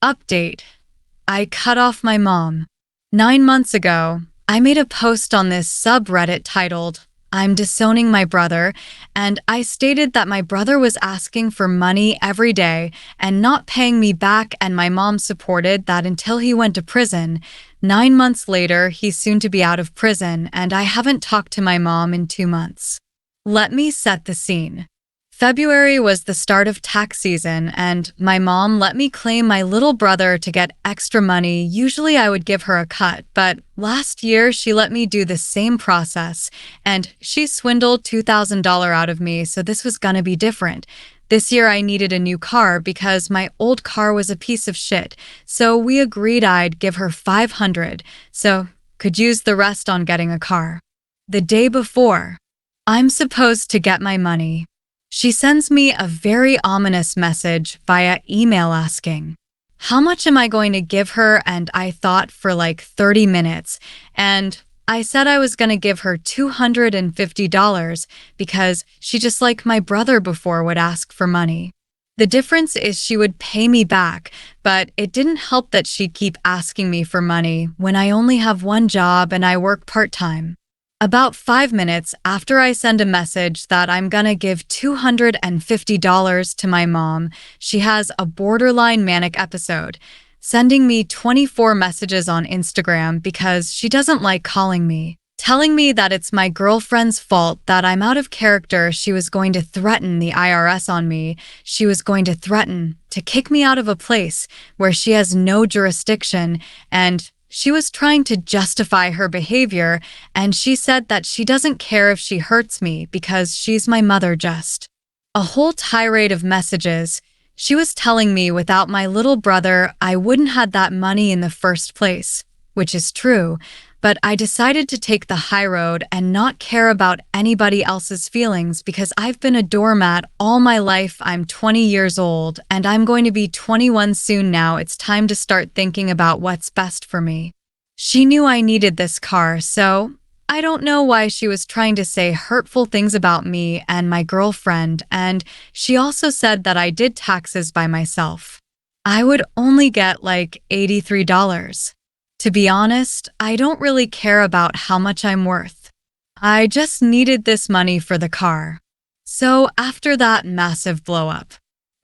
Update. I cut off my mom. 9 months ago, I made a post on this subreddit titled, "I'm disowning my brother," and I stated that my brother was asking for money every day and not paying me back, and my mom supported that until he went to prison. 9 months later, he's soon to be out of prison, and I haven't talked to my mom in 2 months. Let me set the scene. February was the start of tax season, and my mom let me claim my little brother to get extra money. Usually I would give her a cut, but last year she let me do the same process, and she swindled $2,000 out of me, so this was gonna be different. This year I needed a new car because my old car was a piece of shit, so we agreed I'd give her $500, so could use the rest on getting a car. The day before, I'm supposed to get my money. She sends me a very ominous message via email asking, "How much am I going to give her?" And I thought for like 30 minutes, and I said I was going to give her $250 because she, just like my brother before, would ask for money. The difference is she would pay me back, but it didn't help that she'd keep asking me for money when I only have one job and I work part-time. About 5 minutes after I send a message that I'm gonna give $250 to my mom, she has a borderline manic episode, sending me 24 messages on Instagram because she doesn't like calling me, telling me that it's my girlfriend's fault, that I'm out of character. She was going to threaten the IRS on me. She was going to threaten to kick me out of a place where she has no jurisdiction, and she was trying to justify her behavior, and she said that she doesn't care if she hurts me because she's my mother. Just a whole tirade of messages. She was telling me without my little brother, I wouldn't have that money in the first place, which is true, but I decided to take the high road and not care about anybody else's feelings because I've been a doormat all my life. I'm 20 years old and I'm going to be 21 soon now. It's time to start thinking about what's best for me. She knew I needed this car, so I don't know why she was trying to say hurtful things about me and my girlfriend, and she also said that I did taxes by myself. I would only get like $83. To be honest, I don't really care about how much I'm worth. I just needed this money for the car. So after that massive blow-up,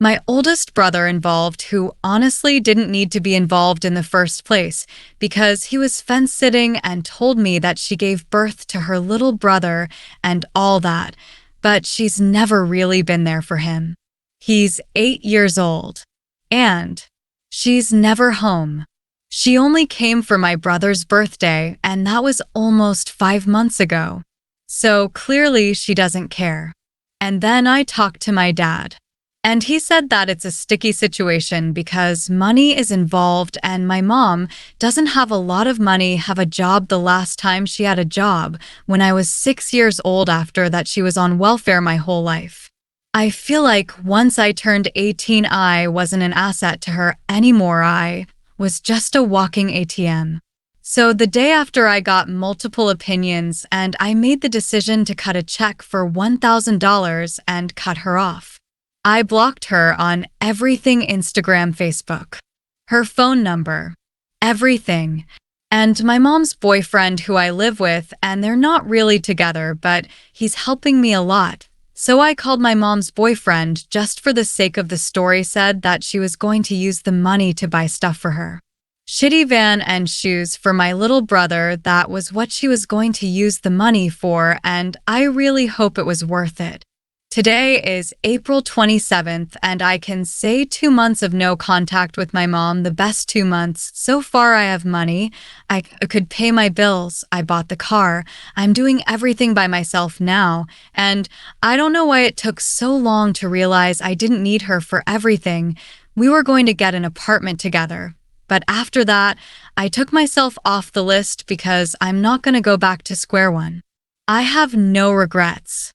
my oldest brother involved, who honestly didn't need to be involved in the first place because he was fence-sitting and told me that she gave birth to her little brother and all that, but she's never really been there for him. He's 8 years old, and she's never home. She only came for my brother's birthday, and that was almost 5 months ago. So clearly she doesn't care. And then I talked to my dad, and he said that it's a sticky situation because money is involved, and my mom doesn't have a lot of money, have a job. The last time she had a job when I was 6 years old. After that, she was on welfare my whole life. I feel like once I turned 18, I wasn't an asset to her anymore. I was just a walking ATM. So the day after, I got multiple opinions and I made the decision to cut a check for $1,000 and cut her off. I blocked her on everything: Instagram, Facebook, her phone number, everything. And my mom's boyfriend, who I live with, and they're not really together, but he's helping me a lot. So I called my mom's boyfriend just for the sake of the story, said that she was going to use the money to buy stuff for her. Shitty van and shoes for my little brother. That was what she was going to use the money for, and I really hope it was worth it. Today is April 27th, and I can say 2 months of no contact with my mom, the best 2 months. So far I have money. I could pay my bills. I bought the car. I'm doing everything by myself now, and I don't know why it took so long to realize I didn't need her for everything. We were going to get an apartment together, but after that, I took myself off the list because I'm not going to go back to square one. I have no regrets.